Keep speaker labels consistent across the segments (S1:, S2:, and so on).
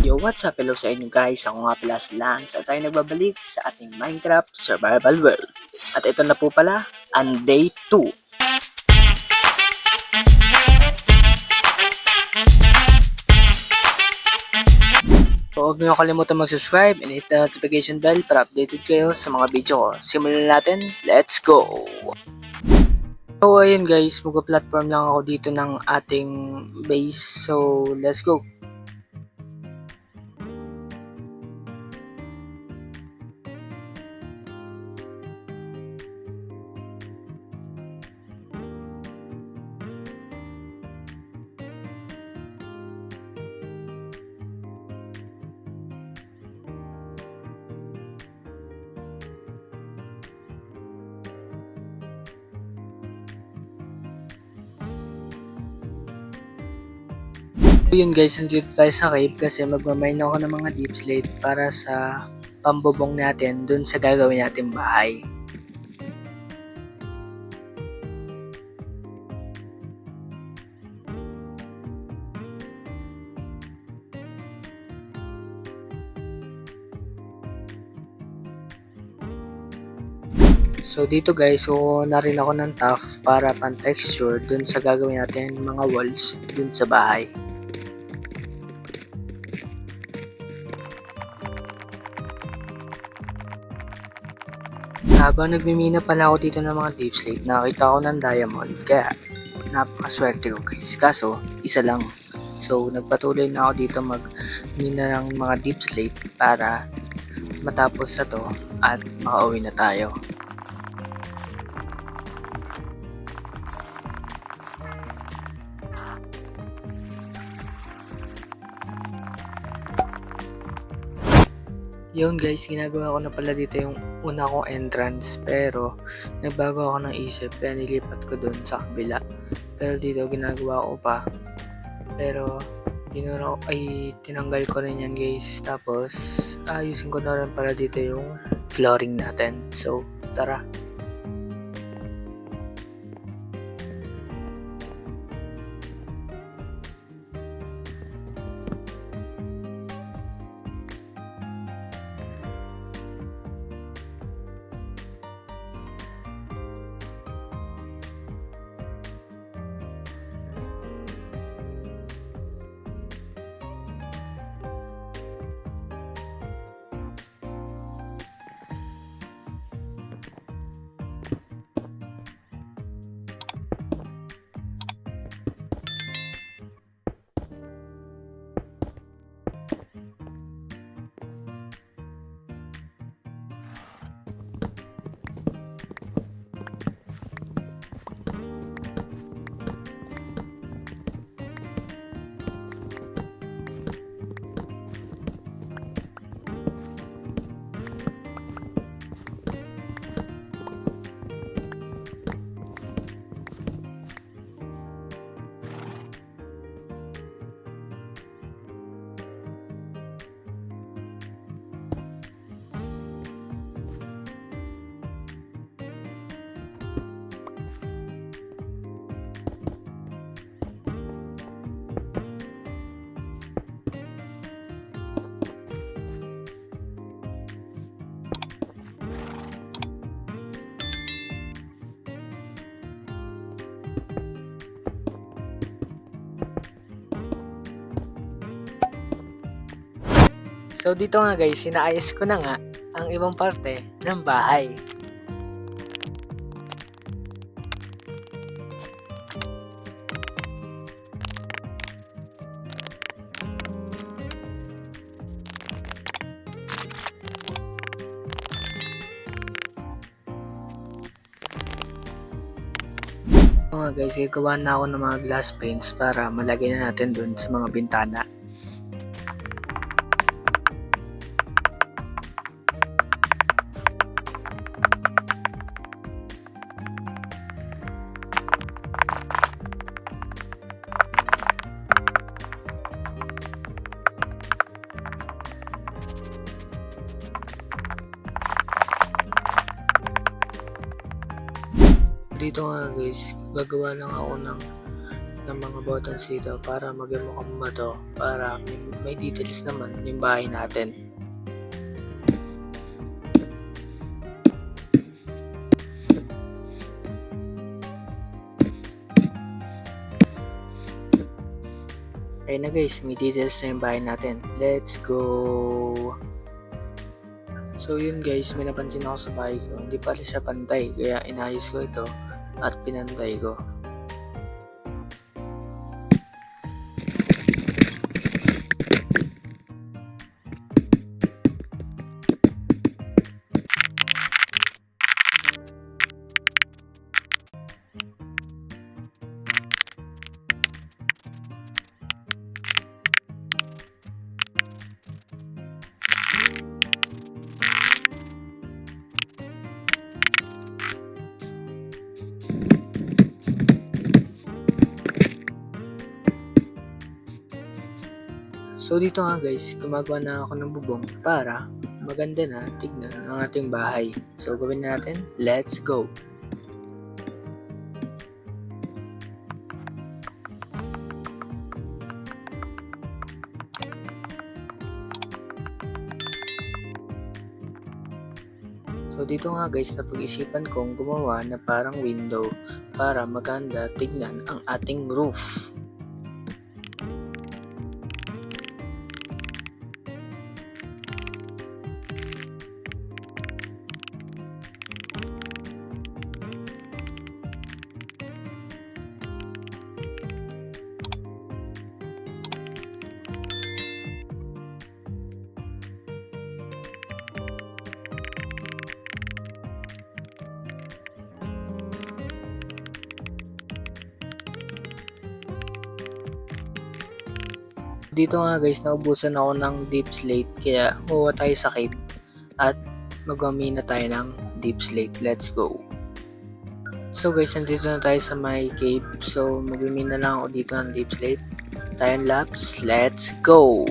S1: Yo, what's up? Hello sa inyo guys. Ako nga pala si Lance at tayo nagbabalik sa ating Minecraft Survival World. At ito na po pala ang Day 2. So, huwag niyo kalimutan mag-subscribe and hit the notification bell para updated kayo sa mga video ko. Simulan natin. Let's go! So, ayun guys. Mag-platform lang ako dito ng ating base. So, let's go! So yun guys, nandito tayo sa cave kasi magmamine ako ng mga deep slate para sa pambubong natin dun sa gagawin natin bahay. So dito guys, na rin ako ng tuff para pan texture dun sa gagawin natin mga walls dun sa bahay. Habang nagmimina pala ako dito ng mga deep slate, nakakita ko ng diamond, kaya napakaswerte ko guys, kaso isa lang. So nagpatuloy na ako dito magmina ng mga deep slate para matapos na to at makauwi na tayo. Yun guys, ginagawa ko na pala dito yung una kong entrance, pero nagbago ako ng isip kaya nilipat ko dun sa kabila. Pero dito ginagawa ko pa, pero tinanggal ko rin yan guys. Tapos ayusin ko na rin pala dito yung flooring natin. So tara. So dito nga guys, sinaayos ko na nga ang ibang parte ng bahay. So nga guys, gagawa na ako ng mga glass panes para malagay na natin dun sa mga bintana. Dito nga guys, gagawa lang ako ng ng mga buttons dito para mag-mukha mo to para may details naman yung bahay natin. Ayun na guys, may details na yung bahay natin. Let's go! So yun guys, may napansin ako sa bahay ko. Hindi pala siya pantay, kaya inayos ko ito at pinantay ko. So dito nga guys, gumagawa na ako ng bubong para maganda na tignan ang ating bahay. So gawin na natin, let's go! So dito nga guys, napag-isipan kong gumawa na parang window para maganda tignan ang ating roof. Dito nga guys, naubusan ako ng deep slate kaya kuha tayo sa cave at magmamina tayo ng deep slate. Let's go! So guys, nandito na tayo sa my cave. So magmamina lang ako dito ng deep slate. Time lapse, let's go!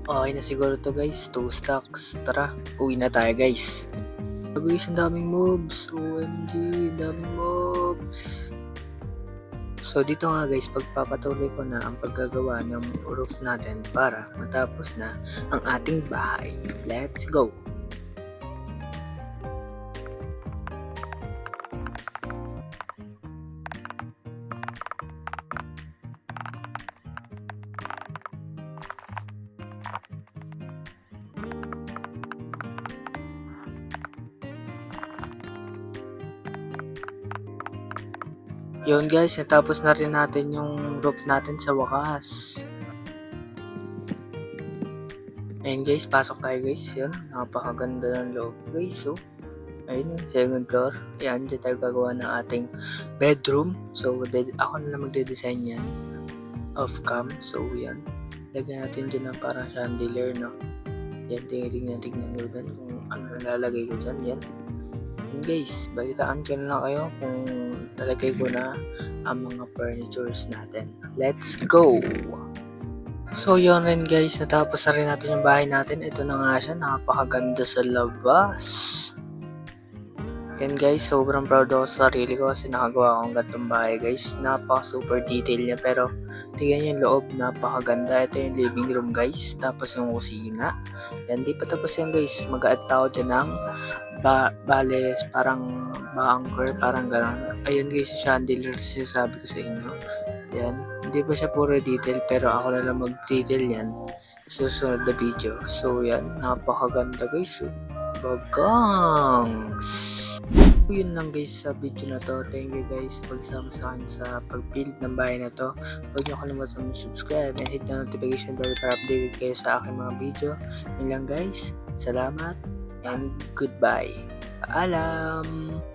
S1: Okay na siguro to guys, 2 stacks. Tara, uwi na tayo guys. Sabi guys, ang daming mobs. OMG, ang daming mobs. So dito nga guys, pagpapatuloy ko na ang paggagawa ng roof natin para matapos na ang ating bahay. Let's go! Yun guys, natapos na rin natin yung roof natin sa wakas. Ayun guys, pasok tayo guys. Yan, napakaganda ng loob guys. So, ayun yung second floor. Yan, dyan tayo gagawa ng ating bedroom. So, ako na lang magde-design yan. Off cam. So, yan. Lagyan natin dyan ng parang chandelier, no? Yan, tingnan nyo dyan kung ano lalagay ko dyan. Yan. Yan guys, balitaan ko na lang kayo kung nalagay ko na ang mga furnitures natin. Let's go! So yun rin guys, natapos na rin natin yung bahay natin. Ito na nga siya, napakaganda sa labas. Yan guys, sobrang proud ako sa sarili ko kasi nakagawa akong gantong bahay guys. Napaka super detail niya pero tignan yung loob, napakaganda. Ito yung living room guys, tapos yung kusina. Yan, di pa tapos yan guys, mag-add pa ako dyan ng bale, parang ba-anchor, parang gano'n. Ayun guys, yung chandelier sinasabi ko sa inyo. Yan, hindi pa siya puro detail pero ako na lang mag-detail yan sa susunod na video. So yan, napakaganda guys. Bagangs! Yun lang guys sa video na to. Thank you guys pagsama sa akin sa pag-build ng bahay na to. Huwag nyo kalimutan mag-subscribe and hit the notification bell para updated kayo sa aking mga video. Yun lang guys. Salamat and goodbye. Paalam!